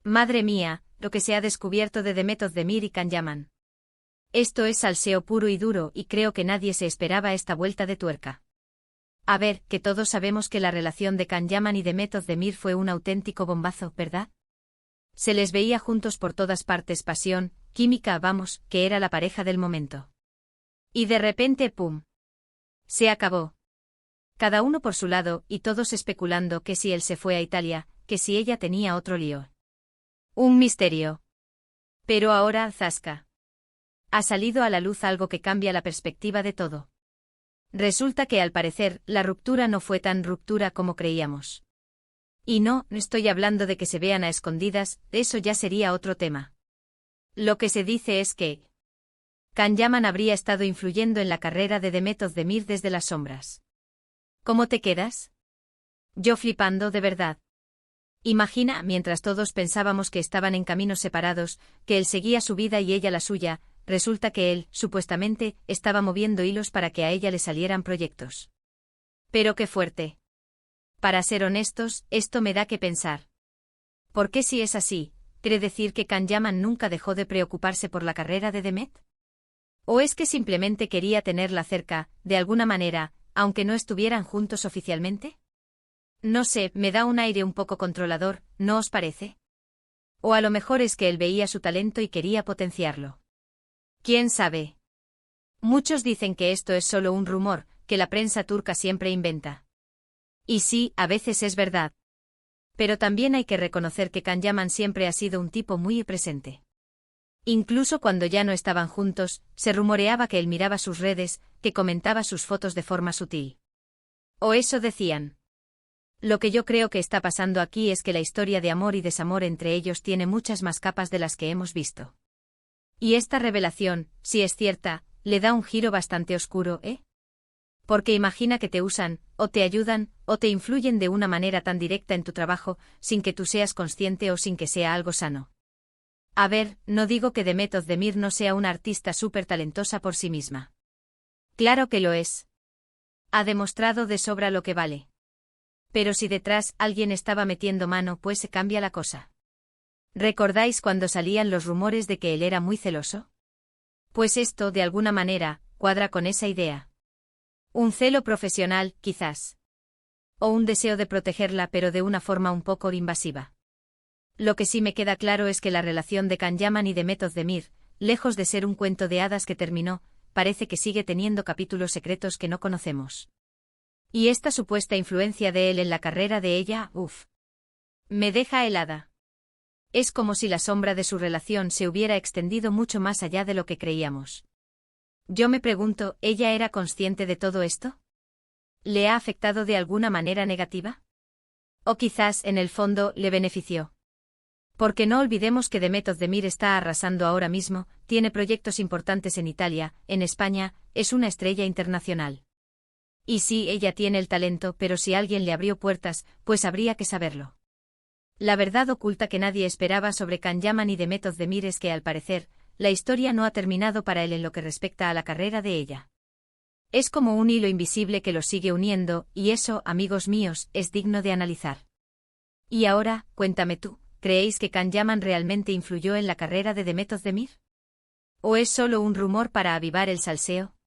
Madre mía, lo que se ha descubierto de Demet Özdemir y Can Yaman. Esto es salseo puro y duro y creo que nadie se esperaba esta vuelta de tuerca. A ver, que todos sabemos que la relación de Can Yaman y Demet Özdemir fue un auténtico bombazo, ¿verdad? Se les veía juntos por todas partes, pasión, química, vamos, que era la pareja del momento. Y de repente, ¡pum! Se acabó. Cada uno por su lado, y todos especulando que si él se fue a Italia, que si ella tenía otro lío. Un misterio. Pero ahora, zasca. Ha salido a la luz algo que cambia la perspectiva de todo. Resulta que al parecer, la ruptura no fue tan ruptura como creíamos. Y no estoy hablando de que se vean a escondidas, eso ya sería otro tema. Lo que se dice es que Can Yaman habría estado influyendo en la carrera de Demet Özdemir desde las sombras. ¿Cómo te quedas? Yo flipando de verdad. Imagina, mientras todos pensábamos que estaban en caminos separados, que él seguía su vida y ella la suya, resulta que él, supuestamente, estaba moviendo hilos para que a ella le salieran proyectos. Pero qué fuerte. Para ser honestos, esto me da que pensar. ¿Por qué si es así, quiere decir que Can Yaman nunca dejó de preocuparse por la carrera de Demet? ¿O es que simplemente quería tenerla cerca, de alguna manera, aunque no estuvieran juntos oficialmente? No sé, me da un aire un poco controlador, ¿no os parece? O a lo mejor es que él veía su talento y quería potenciarlo. ¿Quién sabe? Muchos dicen que esto es solo un rumor, que la prensa turca siempre inventa. Y sí, a veces es verdad. Pero también hay que reconocer que Can Yaman siempre ha sido un tipo muy presente. Incluso cuando ya no estaban juntos, se rumoreaba que él miraba sus redes, que comentaba sus fotos de forma sutil. O eso decían. Lo que yo creo que está pasando aquí es que la historia de amor y desamor entre ellos tiene muchas más capas de las que hemos visto. Y esta revelación, si es cierta, le da un giro bastante oscuro, ¿eh? Porque imagina que te usan, o te ayudan, o te influyen de una manera tan directa en tu trabajo, sin que tú seas consciente o sin que sea algo sano. A ver, no digo que Demet Özdemir no sea una artista súper talentosa por sí misma. Claro que lo es. Ha demostrado de sobra lo que vale. Pero si detrás alguien estaba metiendo mano, pues se cambia la cosa. ¿Recordáis cuando salían los rumores de que él era muy celoso? Pues esto, de alguna manera, cuadra con esa idea. Un celo profesional, quizás. O un deseo de protegerla, pero de una forma un poco invasiva. Lo que sí me queda claro es que la relación de Can Yaman y Demet Özdemir, lejos de ser un cuento de hadas que terminó, parece que sigue teniendo capítulos secretos que no conocemos. Y esta supuesta influencia de él en la carrera de ella, me deja helada. Es como si la sombra de su relación se hubiera extendido mucho más allá de lo que creíamos. Yo me pregunto, ¿ella era consciente de todo esto? ¿Le ha afectado de alguna manera negativa? O quizás, en el fondo, le benefició. Porque no olvidemos que Demet Özdemir está arrasando ahora mismo, tiene proyectos importantes en Italia, en España, es una estrella internacional. Y sí, ella tiene el talento, pero si alguien le abrió puertas, pues habría que saberlo. La verdad oculta que nadie esperaba sobre Can Yaman y Demet Özdemir es que, al parecer, la historia no ha terminado para él en lo que respecta a la carrera de ella. Es como un hilo invisible que los sigue uniendo, y eso, amigos míos, es digno de analizar. Y ahora, cuéntame tú, ¿creéis que Can Yaman realmente influyó en la carrera de Demet Özdemir? ¿O es solo un rumor para avivar el salseo?